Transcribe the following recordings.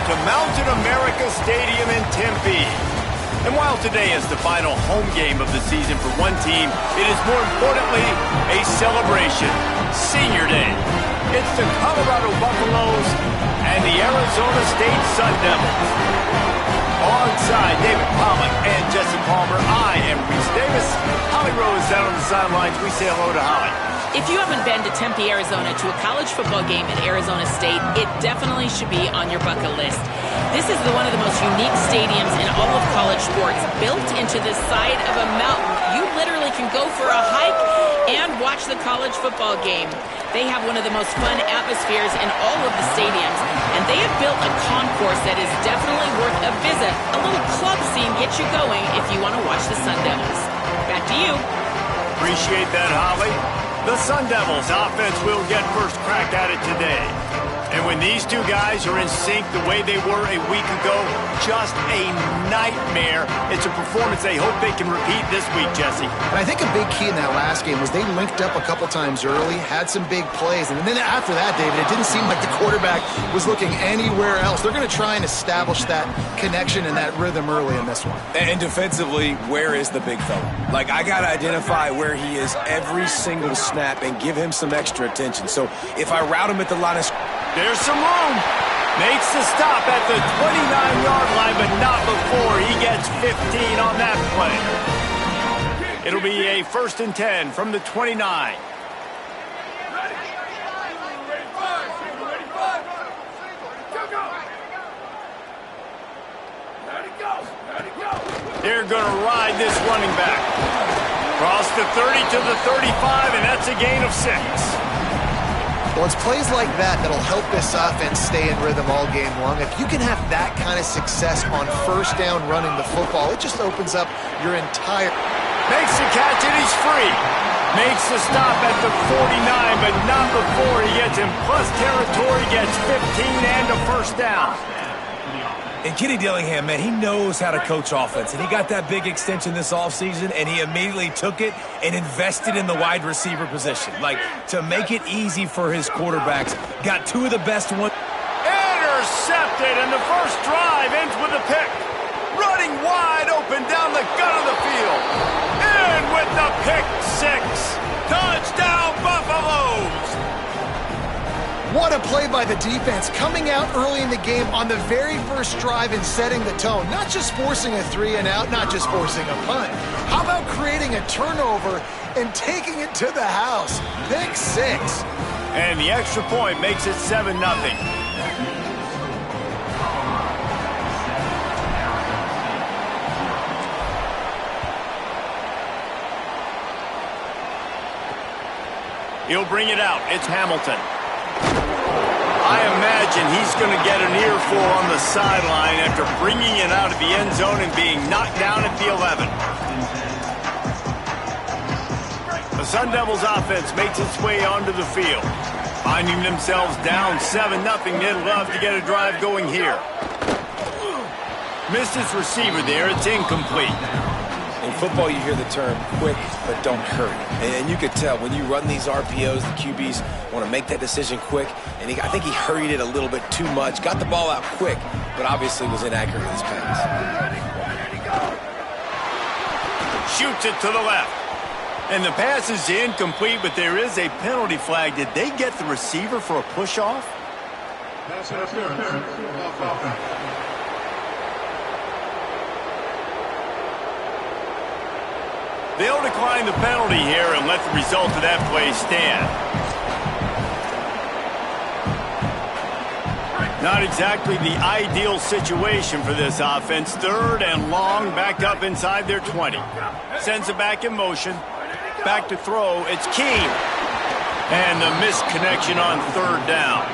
to Mountain America Stadium in Tempe. And while today is the final home game of the season for one team, it is more importantly a celebration. Senior Day. It's the Colorado Buffaloes and the Arizona State Sun Devils. Alongside David Pollack and Jesse Palmer, I am Reese Davis. Holly Rose out on the sidelines. We say hello to Holly. If you haven't been to Tempe, Arizona to a college football game at Arizona State, it definitely should be on your bucket list. This is one of the most unique stadiums in all of college sports, built into the side of a mountain. You literally can go for a hike and watch the college football game. They have one of the most fun atmospheres in all of the stadiums, and they have built a concourse that is definitely worth a visit. A little club scene gets you going if you want to watch the Sun Devils. Back to you. Appreciate that, Holly. The Sun Devils offense will get first crack at it today. And when these two guys are in sync the way they were a week ago, just a nightmare. It's a performance they hope they can repeat this week, Jesse. And I think a big key in that last game was they linked up a couple times early, had some big plays, and then after that, David, it didn't seem like the quarterback was looking anywhere else. They're going to try and establish that connection and that rhythm early in this one. And defensively, where is the big fella? Like, I got to identify where he is every single snap and give him some extra attention. So if I route him at the line of there's some room. Makes the stop at the 29-yard line, but not before he gets 15 on that play. It'll be a 1st and 10 from the 29. They're going to ride this running back. Cross the 30 to the 35, and that's a gain of 6. Well, it's plays like that that'll help this offense stay in rhythm all game long. If you can have that kind of success on first down running the football, it just opens up your entire... Makes the catch and he's free. Makes the stop at the 49, but not before he gets in plus territory, gets 15 and a first down. And Kenny Dillingham, man, he knows how to coach offense. And he got that big extension this offseason, and he immediately took it and invested in the wide receiver position. Like, to make it easy for his quarterbacks. Got two of the best ones. Intercepted, and the first drive ends with a pick. Running wide open down the gut of the field. In with the pick 6. Touchdown, Buffaloes! What a play by the defense, coming out early in the game on the very first drive and setting the tone. Not just forcing a 3-and-out, not just forcing a punt. How about creating a turnover and taking it to the house? Pick 6. And the extra point makes it 7-0. He'll bring it out. It's Hamilton. I imagine he's going to get an earful on the sideline after bringing it out of the end zone and being knocked down at the 11. The Sun Devils offense makes its way onto the field. Finding themselves down 7-0, they'd love to get a drive going here. Missed his receiver there. It's incomplete. In football, you hear the term quick, but don't hurry. And you could tell when you run these RPOs, the QBs want to make that decision quick. And I think he hurried it a little bit too much. Got the ball out quick, but obviously was inaccurate in his pass. Shoots it to the left. And the pass is incomplete, but there is a penalty flag. Did they get the receiver for a push-off? They'll decline the penalty here and let the result of that play stand. Not exactly the ideal situation for this offense. 3rd and long, back up inside their 20. Sends it back in motion. Back to throw. It's Keene. And the missed connection on 3rd down.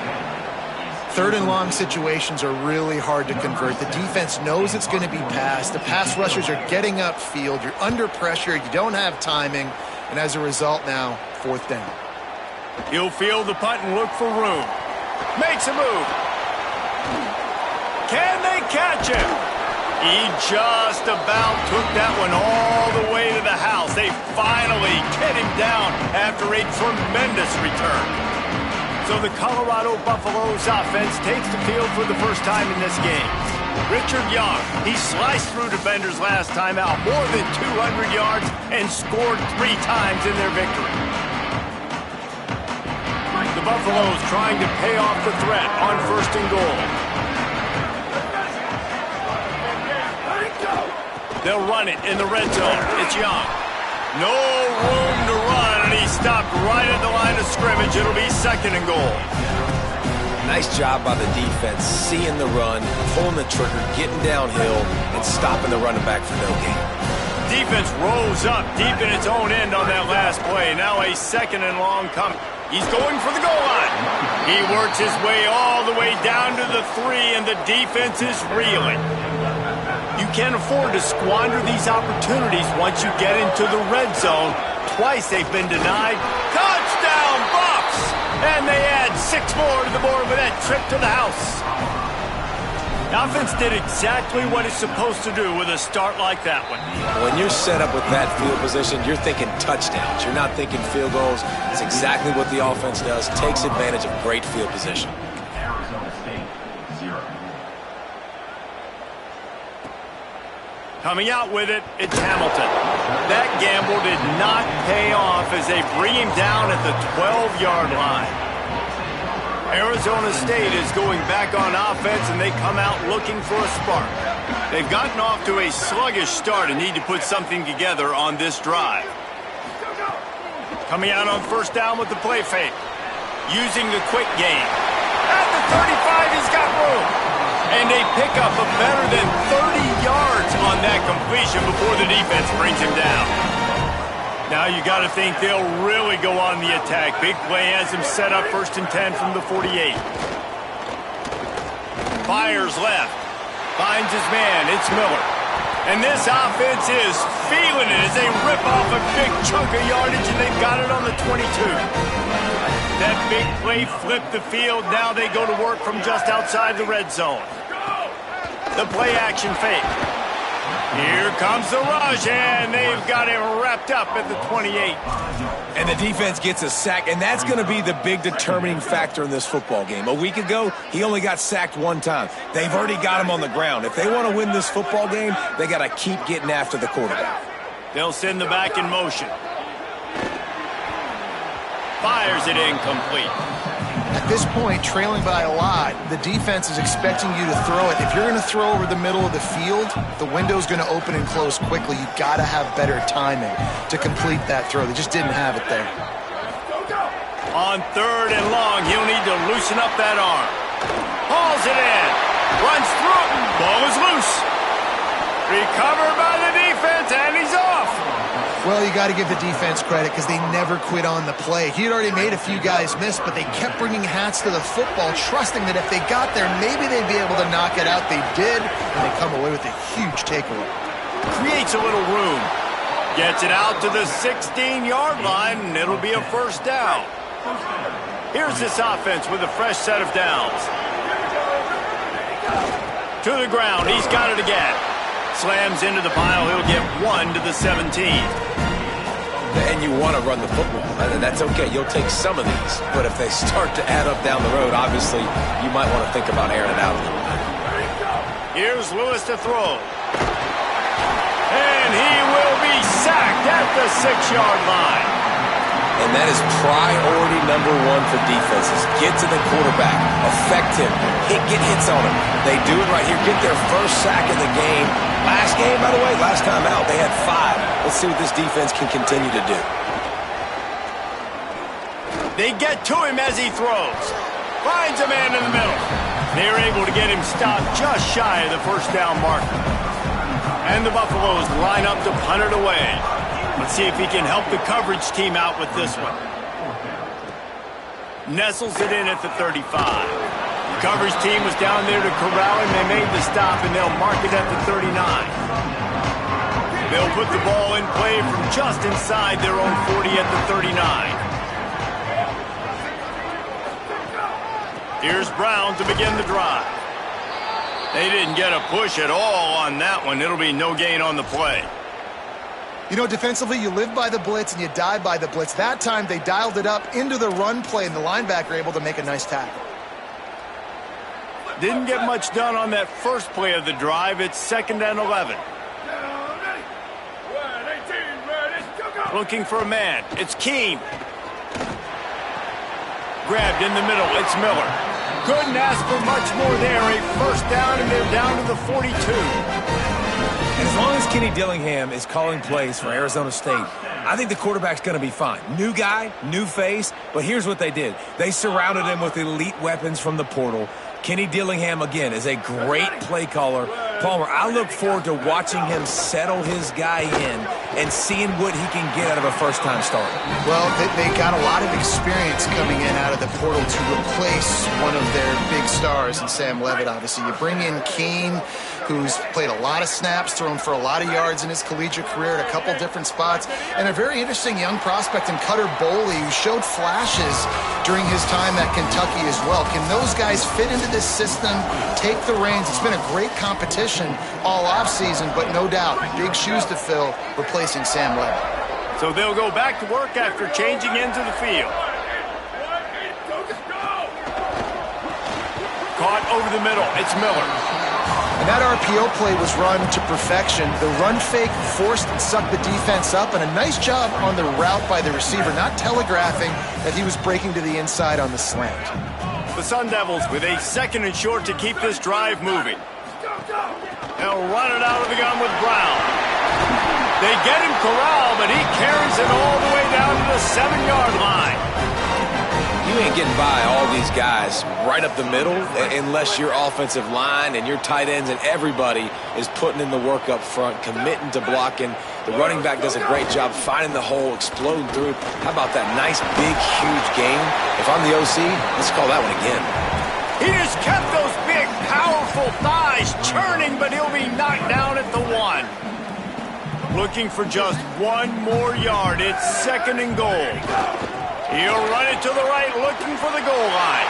3rd and long situations are really hard to convert. The defense knows it's going to be passed. The pass rushers are getting upfield. You're under pressure. You don't have timing. And as a result now, 4th down. He'll field the punt and look for room. Makes a move. Can they catch him? He just about took that one all the way to the house. They finally get him down after a tremendous return. So the Colorado Buffaloes offense takes the field for the first time in this game. Richard Young, he sliced through defenders last time out, more than 200 yards, and scored 3 times in their victory. The Buffaloes trying to pay off the threat on 1st and goal. They'll run it in the red zone. It's Young. No room to run, and he stopped right at the line of scrimmage. It'll be 2nd and goal. Nice job by the defense, seeing the run, pulling the trigger, getting downhill, and stopping the running back for no gain. Defense rose up deep in its own end on that last play. Now a 2nd and long coming. He's going for the goal line. He works his way all the way down to the 3, and the defense is reeling. You can't afford to squander these opportunities once you get into the red zone. Twice they've been denied. Touchdown, Buffs! And they add 6 more to the board with that trip to the house. The offense did exactly what it's supposed to do with a start like that one. When you're set up with that field position, you're thinking touchdowns. You're not thinking field goals. It's exactly what the offense does. Takes advantage of great field position. Coming out with it, it's Hamilton. That gamble did not pay off as they bring him down at the 12-yard line. Arizona State is going back on offense, and they come out looking for a spark. They've gotten off to a sluggish start and need to put something together on this drive. Coming out on 1st down with the play fake. Using the quick game. At the 35, he's got room. And they pick up a better than 30 yards on that completion before the defense brings him down. Now you got to think they'll really go on the attack. Big play has him set up 1st and 10 from the 48. Fires left. Finds his man. It's Miller. And this offense is feeling it as they rip off a big chunk of yardage, and they've got it on the 22. That big play flipped the field. Now they go to work from just outside the red zone. The play action fake. Here comes the rush, and they've got him wrapped up at the 28. And the defense gets a sack, and that's going to be the big determining factor in this football game. A week ago, he only got sacked 1 time. They've already got him on the ground. If they want to win this football game, they got to keep getting after the quarterback. They'll send the back in motion. Fires it incomplete. At this point, trailing by a lot, the defense is expecting you to throw it. If you're going to throw over the middle of the field, the window's going to open and close quickly. You've got to have better timing to complete that throw. They just didn't have it there. On 3rd and long, he'll need to loosen up that arm. Hauls it in. Runs through it. Ball is loose. Recovered by the defense, and he's off. Well, you got to give the defense credit because they never quit on the play. He had already made a few guys miss, but they kept bringing hats to the football, trusting that if they got there, maybe they'd be able to knock it out. They did, and they come away with a huge takeaway. Creates a little room. Gets it out to the 16-yard line, and it'll be a 1st down. Here's this offense with a fresh set of downs. To the ground. He's got it again. Slams into the pile. He'll get 1 to the 17. And you want to run the football. That's okay. You'll take some of these. But if they start to add up down the road, obviously, you might want to think about airing it out a little bit. Here's Lewis to throw. And he will be sacked at the 6-yard line. And that is priority number 1 for defenses. Get to the quarterback. Affect him. Get hits on him. They do it right here. Get their first sack of the game. Last game, by the way, last time out, they had 5. Let's see what this defense can continue to do. They get to him as he throws. Finds a man in the middle. They're able to get him stopped just shy of the 1st down marker. And the Buffaloes line up to punt it away. Let's see if he can help the coverage team out with this one. Nestles it in at the 35. The coverage team was down there to corral him. They made the stop, and they'll mark it at the 39. They'll put the ball in play from just inside their own 40 at the 39. Here's Brown to begin the drive. They didn't get a push at all on that one. It'll be no gain on the play. You know, defensively, you live by the blitz and you die by the blitz. That time, they dialed it up into the run play, and the linebacker able to make a nice tackle. Didn't get much done on that first play of the drive. It's 2nd and 11. Looking for a man. It's Keene. Grabbed in the middle. It's Miller. Couldn't ask for much more there. A first down, and they're down to the 42. And as long as Kenny Dillingham is calling plays for Arizona State, I think the quarterback's going to be fine. New guy, new face, but here's what they did. They surrounded him with elite weapons from the portal. Kenny Dillingham, again, is a great play caller. Palmer, I look forward to watching him settle his guy in and seeing what he can get out of a first-time starter. Well, they got a lot of experience coming in out of the portal to replace one of their big stars in Sam Levitt, obviously. You bring in Keene, who's played a lot of snaps, thrown for a lot of yards in his collegiate career at a couple different spots, and a very interesting young prospect in Cutter Boley, who showed flashes during his time at Kentucky as well. Can those guys fit into this system, take the reins? It's been a great competition all offseason, but no doubt, big shoes to fill replacing Sam Levitt. So they'll go back to work after changing into the field. Caught over the middle. It's Miller. And that RPO play was run to perfection. The run fake forced and sucked the defense up, and a nice job on the route by the receiver, not telegraphing that he was breaking to the inside on the slant. The Sun Devils with a 2nd and short to keep this drive moving. They'll run it out of the gun with Brown. They get him corralled, but he carries it all the way down to the 7-yard line. You ain't getting by all these guys right up the middle unless your offensive line and your tight ends and everybody is putting in the work up front, committing to blocking. The running back does a great job finding the hole, exploding through. How about that nice, big, huge game? If I'm the OC, let's call that one again. He just kept those big, powerful thighs churning, but he'll be knocked down at the 1. Looking for just 1 more yard. It's 2nd and goal. He'll run it to the right, looking for the goal line.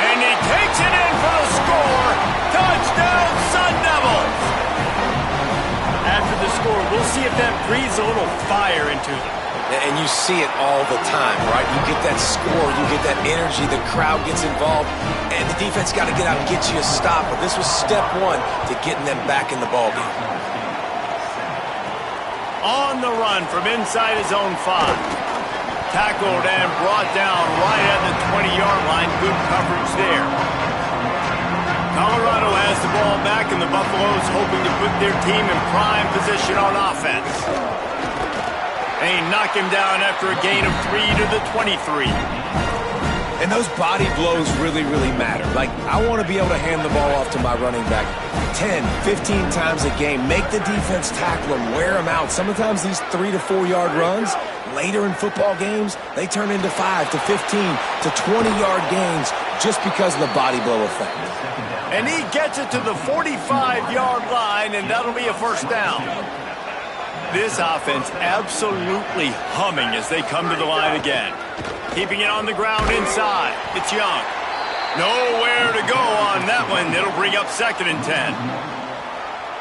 And he takes it in for the score. Touchdown, Sun Devils! After the score, we'll see if that breathes a little fire into them. And you see it all the time, right? You get that score, you get that energy, the crowd gets involved, and the defense got to get out and get you a stop. But this was step 1 to getting them back in the ballgame. On the run from inside his own 5. Tackled and brought down right at the 20-yard line. Good coverage there. Colorado has the ball back, and the Buffaloes hoping to put their team in prime position on offense. They knock him down after a gain of 3 to the 23. And those body blows really, really matter. Like, I want to be able to hand the ball off to my running back 10, 15 times a game. Make the defense tackle them, wear them out. Sometimes these 3 to 4 yard runs, later in football games, they turn into 5 to 15 to 20-yard gains just because of the body blow effect. And he gets it to the 45-yard line, and that'll be a first down. This offense absolutely humming as they come to the line again. Keeping it on the ground inside. It's Young. Nowhere to go on that one. It'll bring up 2nd and 10.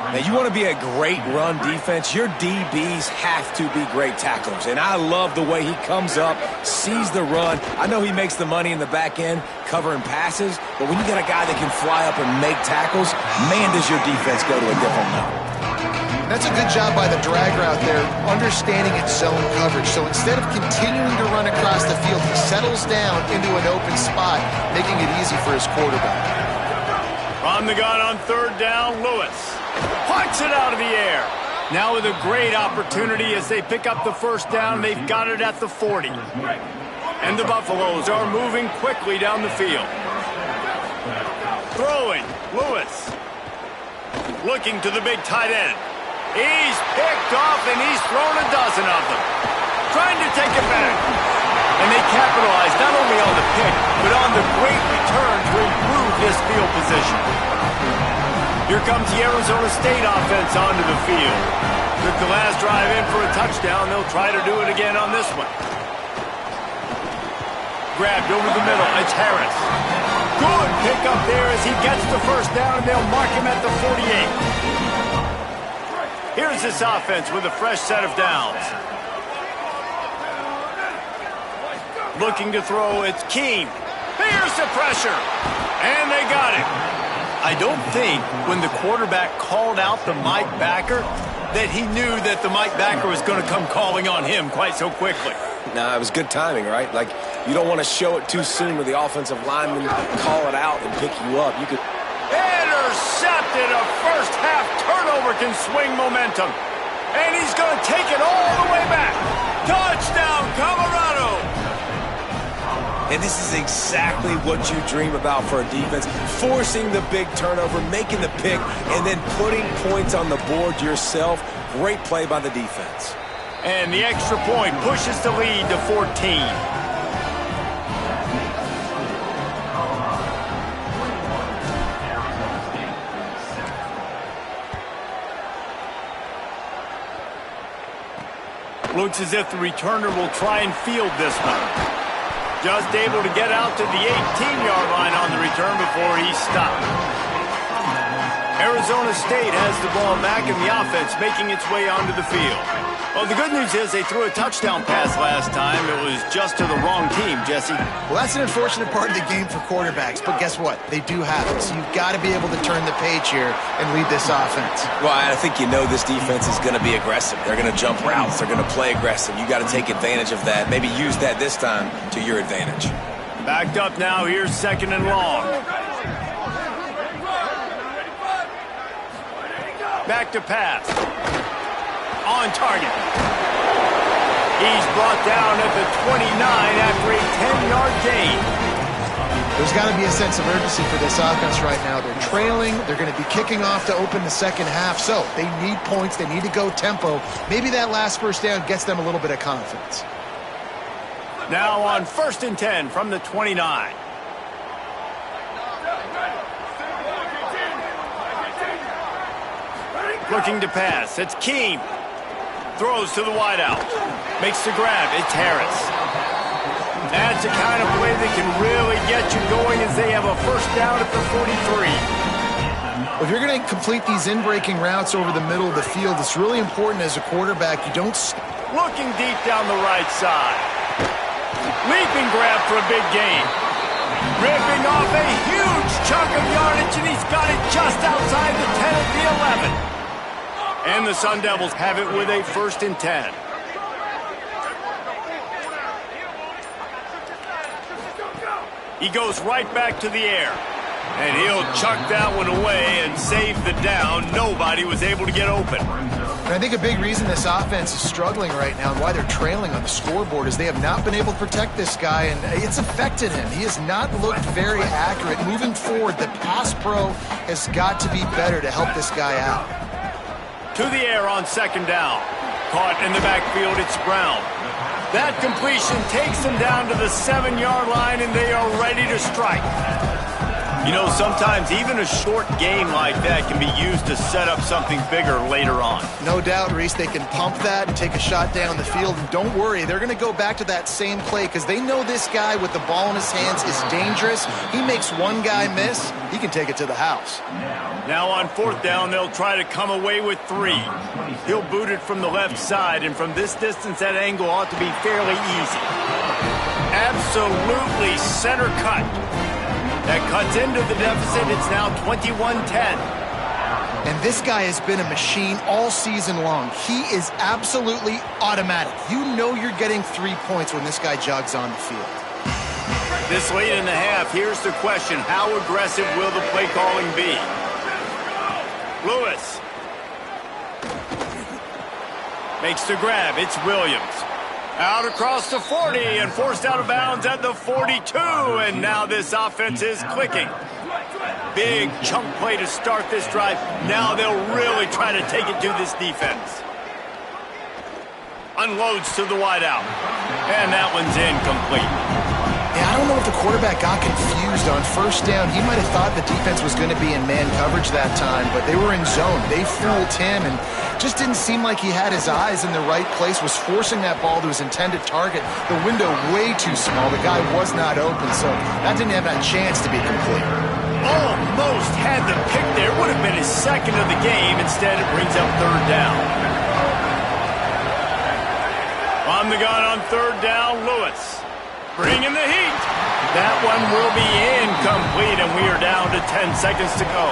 Now, you want to be a great run defense, your DBs have to be great tacklers. And I love the way he comes up, sees the run. I know he makes the money in the back end covering passes, but when you got a guy that can fly up and make tackles, man, does your defense go to a different level. That's a good job by the drag route there, understanding its zone coverage. So instead of continuing to run across the field, he settles down into an open spot, making it easy for his quarterback. From the gun on 3rd down, Lewis punts it out of the air. Now with a great opportunity as they pick up the first down, they've got it at the 40. And the Buffaloes are moving quickly down the field. Throwing, Lewis. Looking to the big tight end. He's picked off, and he's thrown a dozen of them. Trying to take it back. And they capitalize not only on the pick, but on the great return to improve this field position. Here comes the Arizona State offense onto the field. Took the last drive in for a touchdown. They'll try to do it again on this one. Grabbed over the middle. It's Harris. Good pick up there as he gets the first down, and they'll mark him at the 48. Here's this offense with a fresh set of downs. Looking to throw, it's Keene. Here's the pressure. And they got it. I don't think when the quarterback called out the Mike backer that he knew that the Mike backer was going to come calling on him quite so quickly. Nah, it was good timing, right? Like, you don't want to show it too soon with the offensive lineman call it out and pick you up. You could... Intercepted. A first-half turnover can swing momentum. And he's going to take it all the way back. Touchdown, Colorado. And this is exactly what you dream about for a defense. Forcing the big turnover, making the pick, and then putting points on the board yourself. Great play by the defense. And the extra point pushes the lead to 14. Looks as if the returner will try and field this one. Just able to get out to the 18-yard line on the return before he stopped. Arizona State has the ball back in the offense, making its way onto the field. Well, the good news is they threw a touchdown pass last time. It was just to the wrong team, Jesse. Well, that's an unfortunate part of the game for quarterbacks, but guess what? They do have it, so you've got to be able to turn the page here and lead this offense. Well, I think you know this defense is going to be aggressive. They're going to jump routes. They're going to play aggressive. You got to take advantage of that. Maybe use that this time to your advantage. Backed up now. Here's second and long. Back to pass. On target. He's brought down at the 29 after a 10-yard gain. There's got to be a sense of urgency for this offense right now. They're trailing. They're going to be kicking off to open the second half. So they need points. They need to go tempo. Maybe that last first down gets them a little bit of confidence. Now on 1st and 10 from the 29. Looking to pass. It's Keene. Throws to the wideout. Makes the grab. It's Harris. That's the kind of play that can really get you going as they have a first down at the 43. If you're going to complete these in-breaking routes over the middle of the field, it's really important as a quarterback you don't... Looking deep down the right side. Leaping grab for a big gain. Ripping off a huge chunk of yardage, and he's got it just outside the 10 at the 11. And the Sun Devils have it with a 1st and 10. He goes right back to the air. And he'll chuck that one away and save the down. Nobody was able to get open. And I think a big reason this offense is struggling right now and why they're trailing on the scoreboard is they have not been able to protect this guy, and it's affected him. He has not looked very accurate. Moving forward, the pass pro has got to be better to help this guy out. To the air on 2nd down. Caught in the backfield, it's Brown. That completion takes them down to the 7-yard line, and they are ready to strike. You know, sometimes even a short game like that can be used to set up something bigger later on. No doubt, Reese, they can pump that and take a shot down the field. And don't worry, they're going to go back to that same play because they know this guy with the ball in his hands is dangerous. He makes one guy miss, he can take it to the house. Now on 4th down, they'll try to come away with 3. He'll boot it from the left side, and from this distance, that angle ought to be fairly easy. Absolutely center cut. That cuts into the deficit. It's now 21-10. And this guy has been a machine all season long. He is absolutely automatic. You know you're getting 3 points when this guy jogs on the field. This late in the half, here's the question. How aggressive will the play calling be? Lewis. Makes the grab. It's Williams. Out across the 40 and forced out of bounds at the 42. And now this offense is clicking. Big chunk play to start this drive. Now they'll really try to take it to this defense. Unloads to the wideout. And that one's incomplete. Yeah, I don't know if the quarterback got confused on 1st down. He might have thought the defense was going to be in man coverage that time, but they were in zone. They fooled him and just didn't seem like he had his eyes in the right place, was forcing that ball to his intended target. The window way too small. The guy was not open, so that didn't have a chance to be complete. almost had the pick there. Would have been his second of the game. Instead, it brings up third down. On the gun on third down, Lewis. Bringing the heat. That one will be incomplete, and we are down to 10 seconds to go.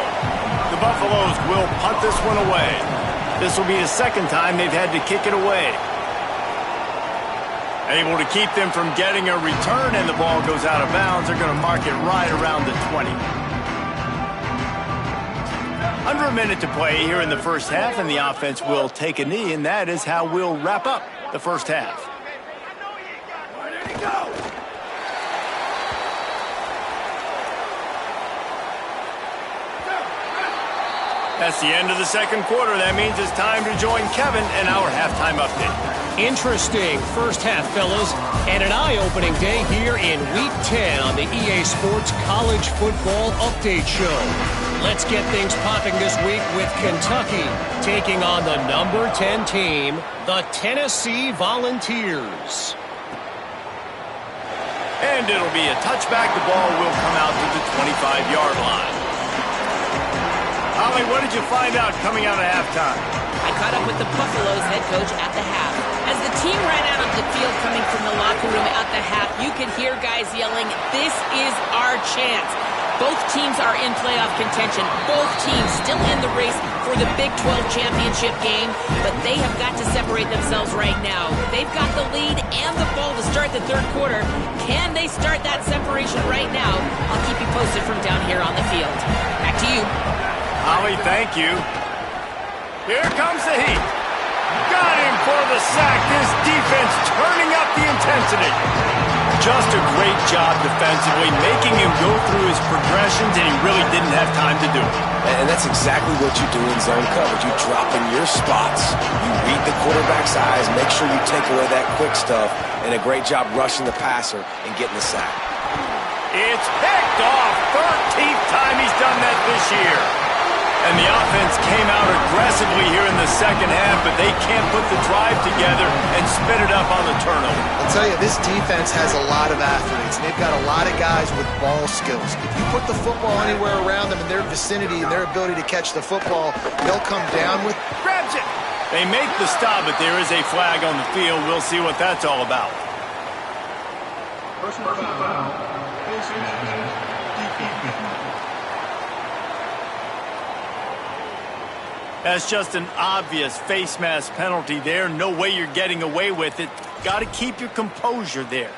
The Buffaloes will punt this one away. This will be the second time they've had to kick it away. Able to keep them from getting a return, and the ball goes out of bounds. They're going to mark it right around the 20. Under a minute to play here in the first half, and the offense will take a knee, and that is how we'll wrap up the first half. That's the end of the second quarter. That means it's time to join Kevin in our halftime update. Interesting first half, fellas, and an eye-opening day here in Week 10 on the EA Sports College Football Update Show. Let's get things popping this week with Kentucky taking on the number 10 team, the Tennessee Volunteers. And it'll be a touchback. The ball will come out to the 25-yard line. Holly, what did you find out coming out of halftime? I caught up with the Buffaloes head coach at the half. As the team ran out of the field coming from the locker room at the half, you could hear guys yelling, "This is our chance." Both teams are in playoff contention. Both teams still in the race for the Big 12 championship game, but they have got to separate themselves right now. They've got the lead and the ball to start the third quarter. Can they start that separation right now? I'll keep you posted from down here on the field. Back to you. Holly, thank you. Here comes the heat. Got him for the sack. This defense turning up the intensity. Just a great job defensively, making him go through his progressions, and he really didn't have time to do it. And that's exactly what you do in zone coverage. You drop in your spots. You read the quarterback's eyes, make sure you take away that quick stuff, and a great job rushing the passer and getting the sack. It's picked off. 13th time he's done that this year. And the offense came out aggressively here in the second half, but they can't put the drive together and spit it up on the turnover. I'll tell you, this defense has a lot of athletes, and they've got a lot of guys with ball skills. If you put the football anywhere around them in their vicinity and their ability to catch the football, they'll come down with... Grabs it! They make the stop, but there is a flag on the field. We'll see what that's all about. Personal foul. That's just an obvious face mask penalty there. No way you're getting away with it. Got to keep your composure there.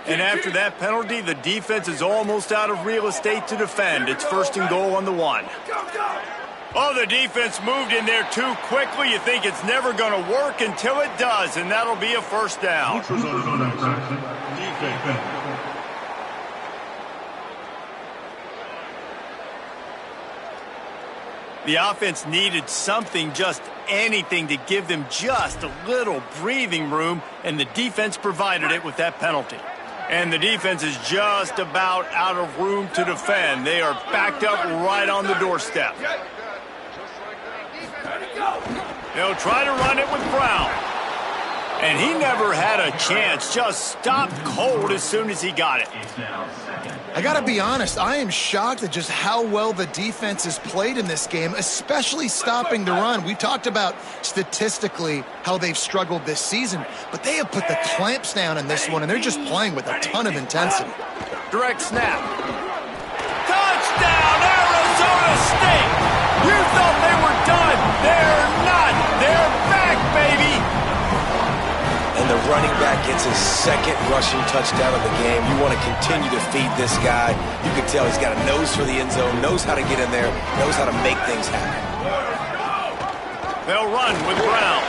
And after that penalty, the defense is almost out of real estate to defend. It's first and goal on the 1. Oh, the defense moved in there too quickly. You think it's never going to work until it does, and that'll be a first down. The offense needed something, just anything, to give them just a little breathing room, and the defense provided it with that penalty. And the defense is just about out of room to defend. They are backed up right on the doorstep. They'll try to run it with Brown. And he never had a chance, just stopped cold as soon as he got it. I got to be honest, I am shocked at just how well the defense has played in this game, especially stopping the run. We talked about statistically how they've struggled this season, but they have put the clamps down in this one, and they're just playing with a ton of intensity. Direct snap. Touchdown, Arizona State! You thought they were done. They're not. They're back, baby! And the running back gets his second rushing touchdown of the game. You want to continue to feed this guy. You can tell he's got a nose for the end zone, knows how to get in there, knows how to make things happen. They'll run with Brown.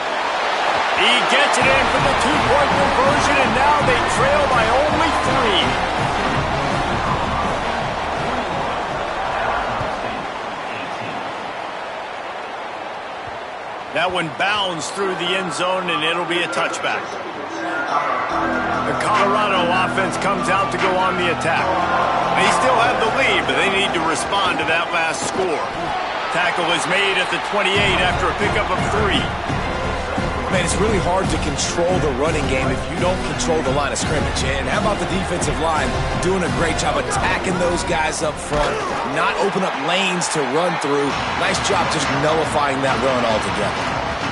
He gets it in for the two-point conversion, and now they trail by only 3. That one bounds through the end zone, and it'll be a touchback. The Colorado offense comes out to go on the attack. They still have the lead, but they need to respond to that last score. Tackle is made at the 28 after a pickup of 3. Man, it's really hard to control the running game if you don't control the line of scrimmage. And how about the defensive line doing a great job attacking those guys up front, not open up lanes to run through. Nice job just nullifying that run altogether.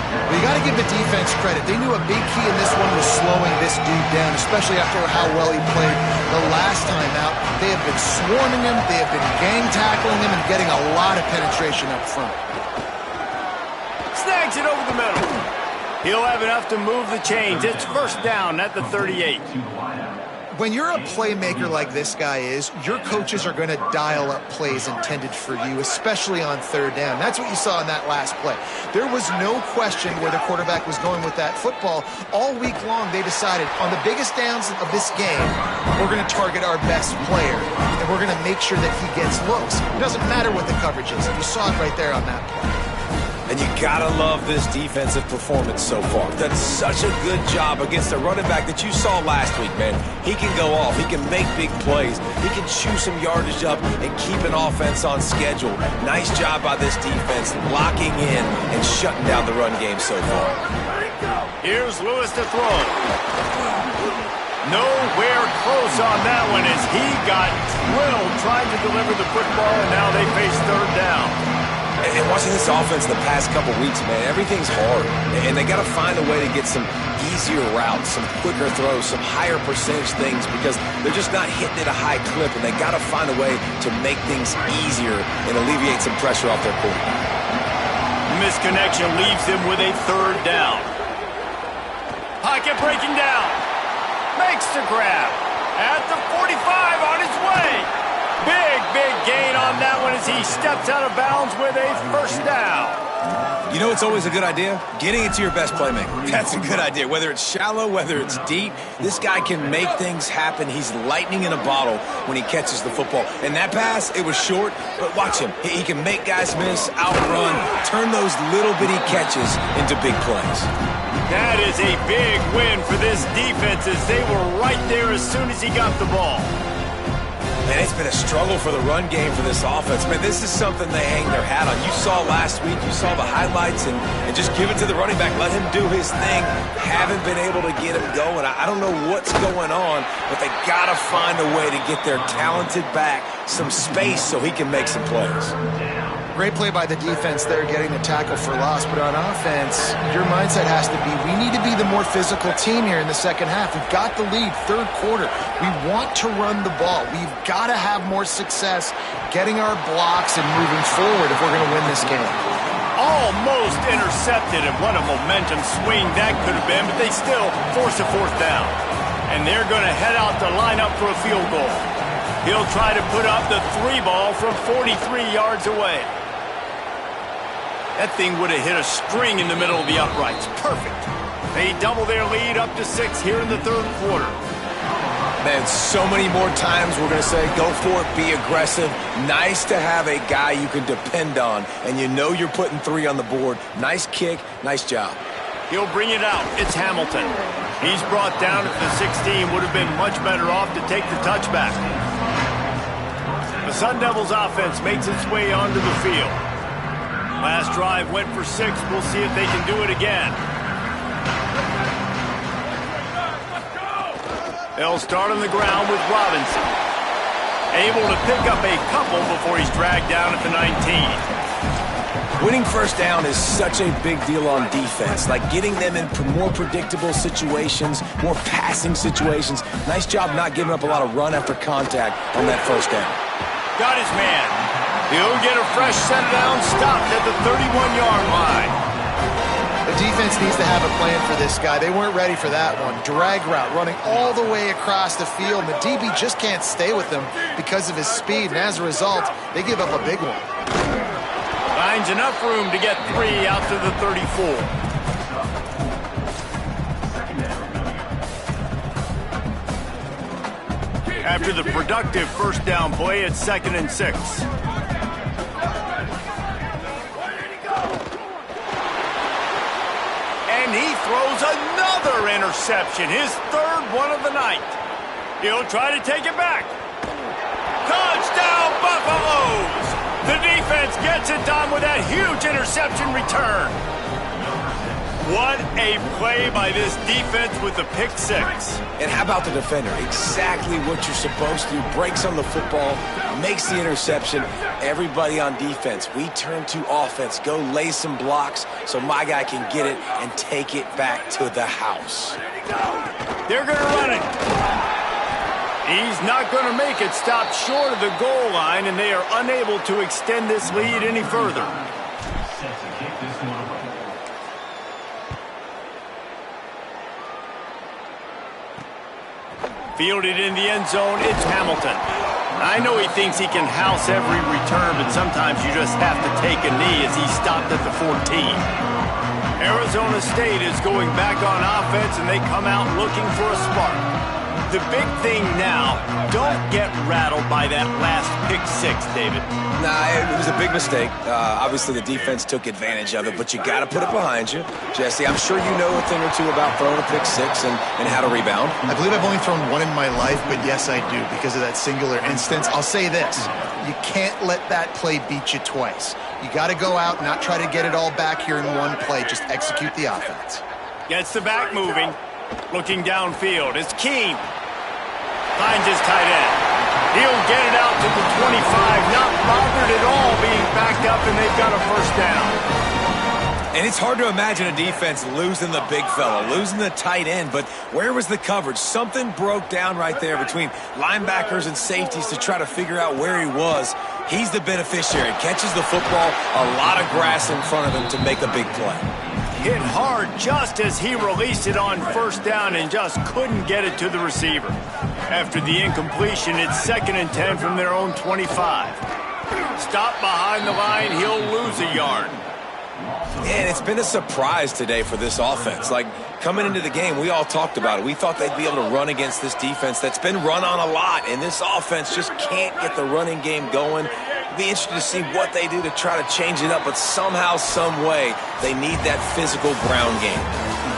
Well, you got to give the defense credit. They knew a big key in this one was slowing this dude down, especially after how well he played the last time out. They have been swarming him, they have been gang tackling him, and getting a lot of penetration up front. Snags it over the middle. He'll have enough to move the chains. It's first down at the 38. When you're a playmaker like this guy is, your coaches are going to dial up plays intended for you, especially on third down. That's what you saw in that last play. There was no question where the quarterback was going with that football. All week long, they decided on the biggest downs of this game, we're going to target our best player, and we're going to make sure that he gets looks. It doesn't matter what the coverage is. You saw it right there on that play. And you gotta love this defensive performance so far. Done such a good job against a running back that you saw last week, man. He can go off. He can make big plays. He can chew some yardage up and keep an offense on schedule. Nice job by this defense locking in and shutting down the run game so far. Here's Lewis to throw. Nowhere close on that one as he got drilled trying to deliver the football, and now they face third down. And watching this offense the past couple weeks, man, everything's hard. And they got to find a way to get some easier routes, some quicker throws, some higher percentage things because they're just not hitting at a high clip, and they got to find a way to make things easier and alleviate some pressure off their quarterback. Misconnection leaves them with a third down. Pocket breaking down. Makes the grab. At the 45 on his way. Big gain on that one as he steps out of bounds with a first down. You know it's always a good idea? Getting it to your best playmaker. That's a good idea. Whether it's shallow, whether it's deep, this guy can make things happen. He's lightning in a bottle when he catches the football. And that pass, it was short, but watch him. He can make guys miss, outrun, turn those little bitty catches into big plays. That is a big win for this defense as they were right there as soon as he got the ball. Man, it's been a struggle for the run game for this offense. Man, this is something they hang their hat on. You saw last week, you saw the highlights, and just give it to the running back. Let him do his thing. Haven't been able to get him going. I don't know what's going on, but they got to find a way to get their talented back some space so he can make some plays. Great play by the defense there, getting the tackle for loss. But on offense, your mindset has to be, we need to be the more physical team here in the second half. We've got the lead, third quarter. We want to run the ball. We've got to have more success getting our blocks and moving forward if we're going to win this game. Almost intercepted, and what a momentum swing that could have been, but they still force a fourth down. And they're going to head out to line up for a field goal. He'll try to put up the 3 ball from 43 yards away. That thing would have hit a string in the middle of the uprights. Perfect. They double their lead up to 6 here in the third quarter. Man, so many more times we're going to say, go for it, be aggressive. Nice to have a guy you can depend on, and you know you're putting 3 on the board. Nice kick, nice job. He'll bring it out. It's Hamilton. He's brought down at the 16. Would have been much better off to take the touchback. The Sun Devils offense makes its way onto the field. Last drive went for 6. We'll see if they can do it again. They'll start on the ground with Robinson. Able to pick up a couple before he's dragged down at the 19. Winning first down is such a big deal on defense, like getting them in more predictable situations, more passing situations. Nice job not giving up a lot of run after contact on that first down. Got his man. He'll get a fresh set down, stopped at the 31-yard line. The defense needs to have a plan for this guy. They weren't ready for that one. Drag route running all the way across the field. The DB just can't stay with him because of his speed, and as a result, they give up a big one. Finds enough room to get 3 out to the 34. After the productive first down play, it's 2nd and 6. And he throws another interception, his 3rd one of the night. He'll try to take it back. Touchdown, Buffaloes! The defense gets it done with that huge interception return. What a play by this defense with the pick six. And how about the defender? Exactly what you're supposed to. Breaks on the football, makes the interception. Everybody on defense, we turn to offense. Go lay some blocks so my guy can get it and take it back to the house. They're going to run it. He's not going to make it. Stopped short of the goal line, and they are unable to extend this lead any further. Fielded in the end zone, it's Hamilton. I know he thinks he can house every return, but sometimes you just have to take a knee as he stopped at the 14. Arizona State is going back on offense, and they come out looking for a spark. The big thing now, don't get rattled by that last pick six, David. Nah, it was a big mistake. Obviously, the defense took advantage of it, but you got to put it behind you. Jesse, I'm sure you know a thing or two about throwing a pick six and how to rebound. I believe I've only thrown one in my life, but yes, I do because of that singular instance. I'll say this. You can't let that play beat you twice. You got to go out and not try to get it all back here in one play. Just execute the offense. Gets the back moving. Looking downfield. It's Keene. Finds his tight end. He'll get it out to the 25. Not bothered at all being backed up, and they've got a first down. And it's hard to imagine a defense losing the big fella, losing the tight end, but where was the coverage? Something broke down right there between linebackers and safeties to try to figure out where he was. He's the beneficiary. Catches the football, a lot of grass in front of him to make a big play. Hit hard just as he released it on first down and just couldn't get it to the receiver. After the incompletion, it's 2nd and 10 from their own 25. Stop behind the line, he'll lose a yard. And it's been a surprise today for this offense. Like, coming into the game, we all talked about it. We thought they'd be able to run against this defense that's been run on a lot, and this offense just can't get the running game going. It'll be interesting to see what they do to try to change it up, but somehow, some way, they need that physical ground game.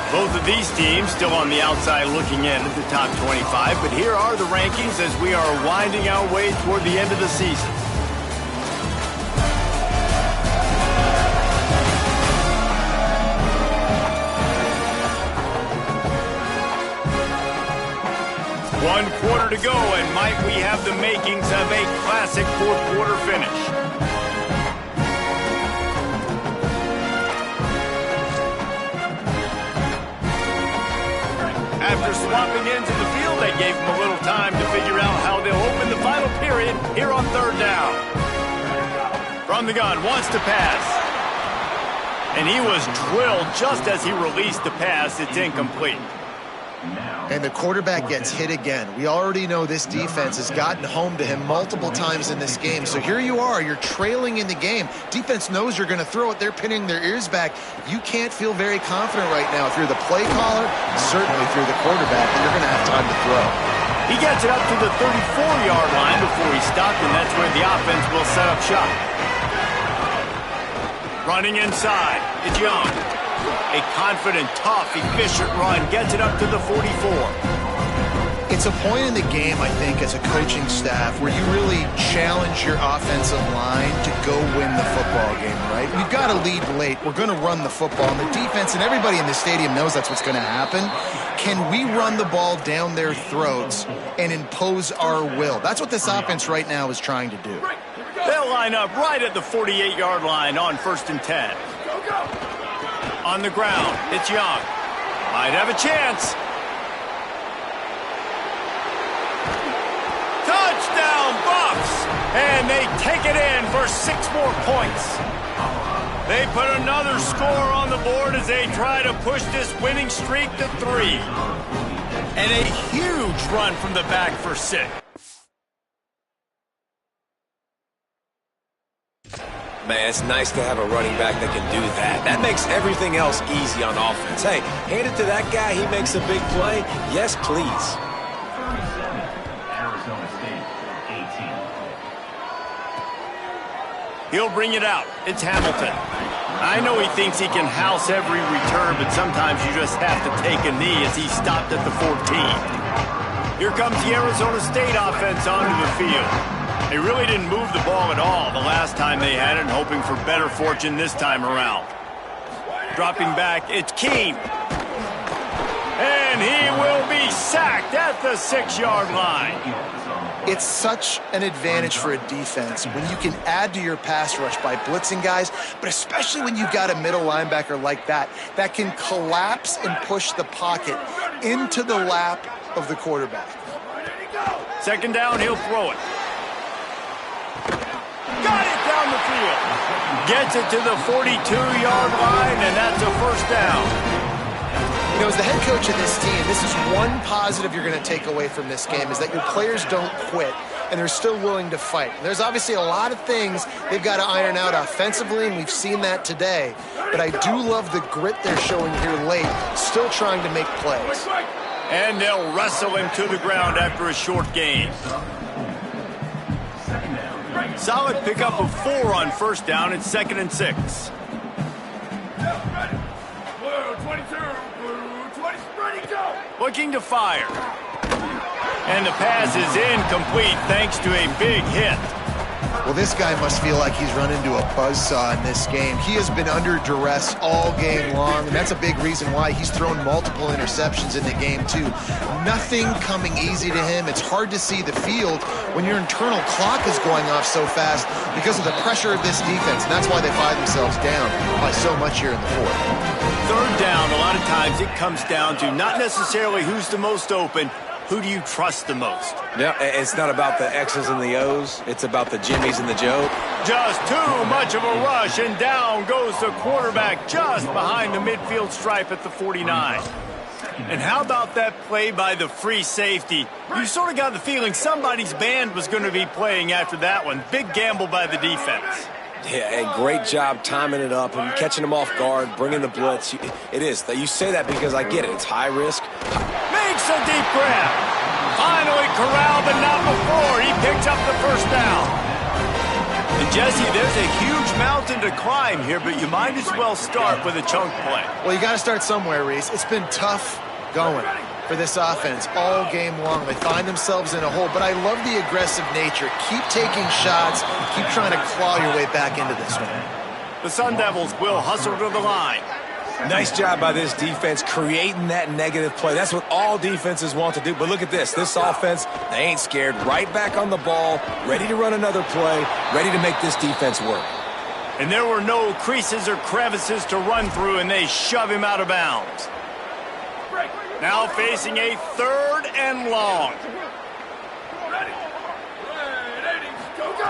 Both of these teams still on the outside looking in at the top 25, but here are the rankings as we are winding our way toward the end of the season. One quarter to go, and might we have the makings of a classic fourth-quarter finish. After swapping ends in the field, they gave him a little time to figure out how they'll open the final period here on 3rd down. From the gun, wants to pass. And he was drilled just as he released the pass. It's incomplete. And the quarterback gets hit again. We already know this defense has gotten home to him multiple times in this game. So here you are, you're trailing in the game. Defense knows you're going to throw it. They're pinning their ears back. You can't feel very confident right now if you're the play caller, certainly if you're the quarterback, and you're going to have time to throw. He gets it up to the 34-yard line before he stopped, and that's where the offense will set up shop. Running inside, it's Young. A confident, tough, efficient run gets it up to the 44. It's a point in the game, I think, as a coaching staff where you really challenge your offensive line to go win the football game, right? We've got to lead late. We're going to run the football. And the defense and everybody in the stadium knows that's what's going to happen. Can we run the ball down their throats and impose our will? That's what this offense right now is trying to do. They'll line up right at the 48-yard line on 1st and 10. On the ground, it's Young. Might have a chance. Touchdown, Bucks! And they take it in for 6 more points. They put another score on the board as they try to push this winning streak to 3. And a huge run from the back for 6. Man, it's nice to have a running back that can do that. That makes everything else easy on offense. Hey, hand it to that guy. He makes a big play. Yes, please. He'll bring it out. It's Hamilton. I know he thinks he can house every return, but sometimes you just have to take a knee as he stopped at the 14. Here comes the Arizona State offense onto the field. They really didn't move the ball at all the last time they had it, and hoping for better fortune this time around. Dropping back, it's Keene. And he will be sacked at the 6-yard line. It's such an advantage for a defense when you can add to your pass rush by blitzing guys, but especially when you've got a middle linebacker like that can collapse and push the pocket into the lap of the quarterback. Second down, he'll throw it. Got it down the field. Gets it to the 42-yard line, and that's a first down. You know, as the head coach of this team, this is one positive you're going to take away from this game, is that your players don't quit, and they're still willing to fight. And there's obviously a lot of things they've got to iron out offensively, and we've seen that today. But I do love the grit they're showing here late, still trying to make plays. And they'll wrestle him to the ground after a short gain. Solid pickup of 4 on first down. It's 2nd and 6. Looking to fire. And the pass is incomplete thanks to a big hit. Well, this guy must feel like he's run into a buzzsaw in this game. He has been under duress all game long, and that's a big reason why he's thrown multiple interceptions in the game, too. Nothing coming easy to him. It's hard to see the field when your internal clock is going off so fast because of the pressure of this defense, and that's why they find themselves down by so much here in the fourth. Third down, a lot of times it comes down to not necessarily who's the most open, who do you trust the most? Yeah, it's not about the X's and the O's. It's about the Jimmies and the Joe. Just too much of a rush, and down goes the quarterback just behind the midfield stripe at the 49. And how about that play by the free safety? You sort of got the feeling somebody's band was going to be playing after that one. Big gamble by the defense. Yeah, a great job timing it up and catching them off guard, bringing the blitz. It is. You say that because I get it. It's high risk. Makes a deep grab. Finally corralled, but not before. He picks up the first down. And Jesse, there's a huge mountain to climb here, but you might as well start with a chunk play. Well, you got to start somewhere, Reese. It's been tough going for this offense all game long. They find themselves in a hole, but I love the aggressive nature. Keep taking shots. Keep trying to claw your way back into this one. The Sun Devils will hustle to the line. Nice job by this defense creating that negative play. That's what all defenses want to do. But look at this. This offense, they ain't scared. Right back on the ball, ready to run another play, ready to make this defense work. And there were no creases or crevices to run through, and they shove him out of bounds. Now facing a 3rd and long.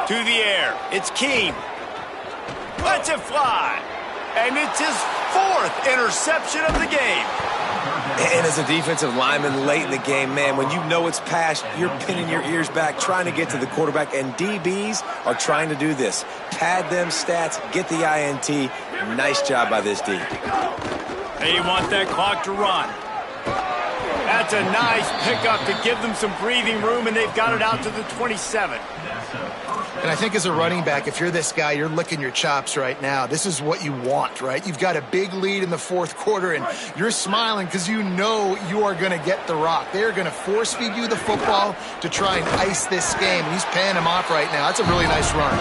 To the air. It's Keene. Lets it fly. And it's his 4th interception of the game. And as a defensive lineman late in the game, man, when you know it's past, you're pinning your ears back, trying to get to the quarterback, and DBs are trying to do this. Pad them stats, get the INT. Nice job by this D. They want that clock to run. That's a nice pickup to give them some breathing room, and they've got it out to the 27. And I think as a running back, if you're this guy, you're licking your chops right now. This is what you want, right? You've got a big lead in the 4th quarter, and you're smiling because you know you are going to get the rock. They are going to force feed you the football to try and ice this game. He's paying him off right now. That's a really nice run.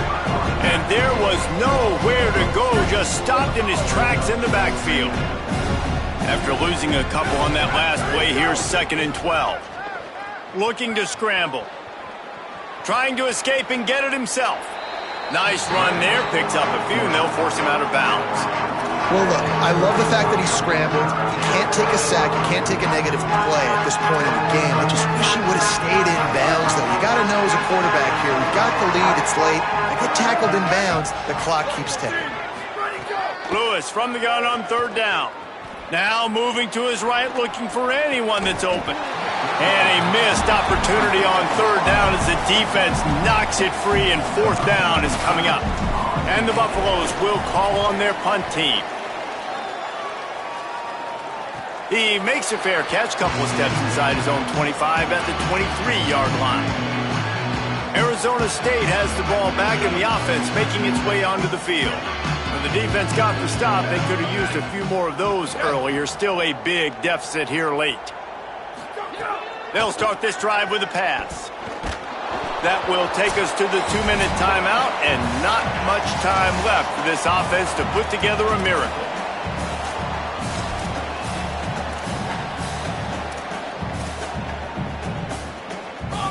And there was nowhere to go, just stopped in his tracks in the backfield. After losing a couple on that last play, here's 2nd and 12. Looking to scramble. Trying to escape and get it himself. Nice run there, picks up a few, and they'll force him out of bounds. Well, look, I love the fact that he scrambled. He can't take a sack. He can't take a negative play at this point in the game. I just wish he would have stayed in bounds, though. You got to know as a quarterback here, we've got the lead, it's late. I get tackled in bounds, the clock keeps ticking. Lewis from the gun on 3rd down. Now moving to his right, looking for anyone that's open. And a missed opportunity on 3rd down as the defense knocks it free, and 4th down is coming up. And the Buffaloes will call on their punt team. He makes a fair catch, couple of steps inside his own 25 at the 23-yard line. Arizona State has the ball back, and the offense making its way onto the field. When the defense got the stop, they could have used a few more of those earlier. Still a big deficit here late. They'll start this drive with a pass. That will take us to the 2-minute timeout, and not much time left for this offense to put together a miracle.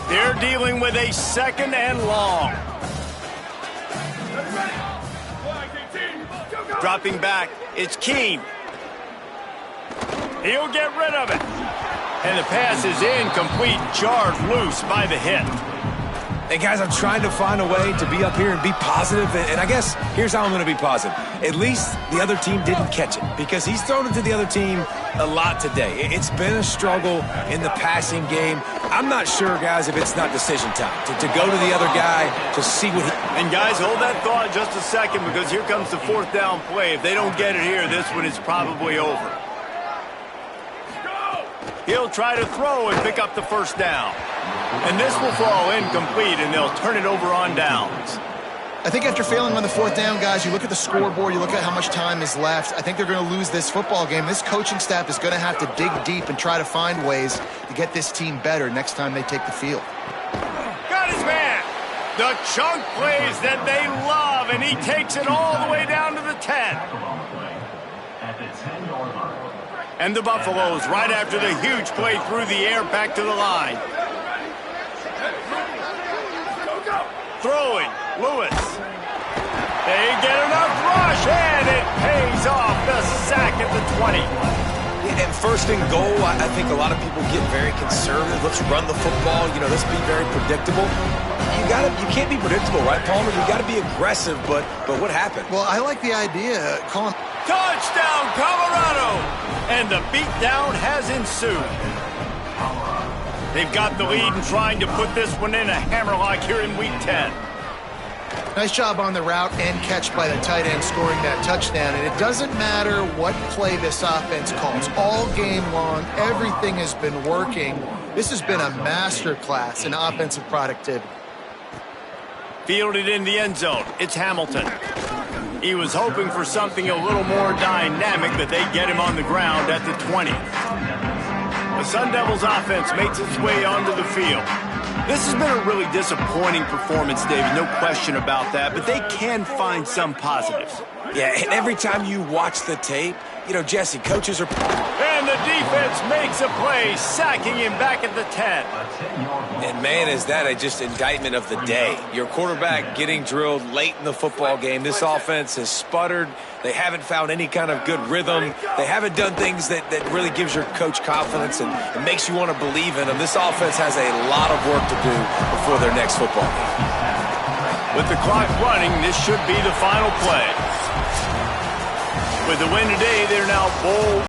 They're dealing with a 2nd and long. Dropping back, it's Keene. He'll get rid of it. And the pass is incomplete, jarred loose by the hit. Hey, guys, I'm trying to find a way to be up here and be positive, and I guess here's how I'm going to be positive. At least the other team didn't catch it, because he's thrown it to the other team a lot today. It's been a struggle in the passing game. I'm not sure, guys, if it's not decision time, to go to the other guy to see what he... And, guys, hold that thought just a second, because here comes the 4th down play. If they don't get it here, this one is probably over. He'll try to throw and pick up the 1st down. And this will fall incomplete, and they'll turn it over on downs. I think after failing on the 4th down, guys, you look at the scoreboard, you look at how much time is left. I think they're going to lose this football game. This coaching staff is going to have to dig deep and try to find ways to get this team better next time they take the field. Got his man. The chunk plays that they love, and he takes it all the way down to the 10. And the Buffaloes, right after the huge play through the air, back to the line. Throwing, Lewis. They get enough rush, and it pays off. The sack at the 20. Yeah, and 1st and goal, I think a lot of people get very conservative. Let's run the football. You know, let's be very predictable. You can't be predictable, right, Palmer? You got to be aggressive, but what happened? Well, I like the idea, Colin. Touchdown, Colorado! And the beatdown has ensued. They've got the lead and trying to put this one in a hammerlock here in Week 10. Nice job on the route and catch by the tight end scoring that touchdown. And it doesn't matter what play this offense calls. All game long, everything has been working. This has been a masterclass in offensive productivity. Fielded in the end zone. It's Hamilton. He was hoping for something a little more dynamic, but they get him on the ground at the 20. The Sun Devils offense makes its way onto the field. This has been a really disappointing performance, David, no question about that, but they can find some positives. Yeah, and every time you watch the tape, you know, Jesse, coaches are... And the defense makes a play, sacking him back at the 10. And, man, is that just indictment of the day. Your quarterback getting drilled late in the football game. This offense has sputtered. They haven't found any kind of good rhythm. They haven't done things that really gives your coach confidence and makes you want to believe in them. This offense has a lot of work to do before their next football game. With the clock running, this should be the final play. With the win today, they're now bowl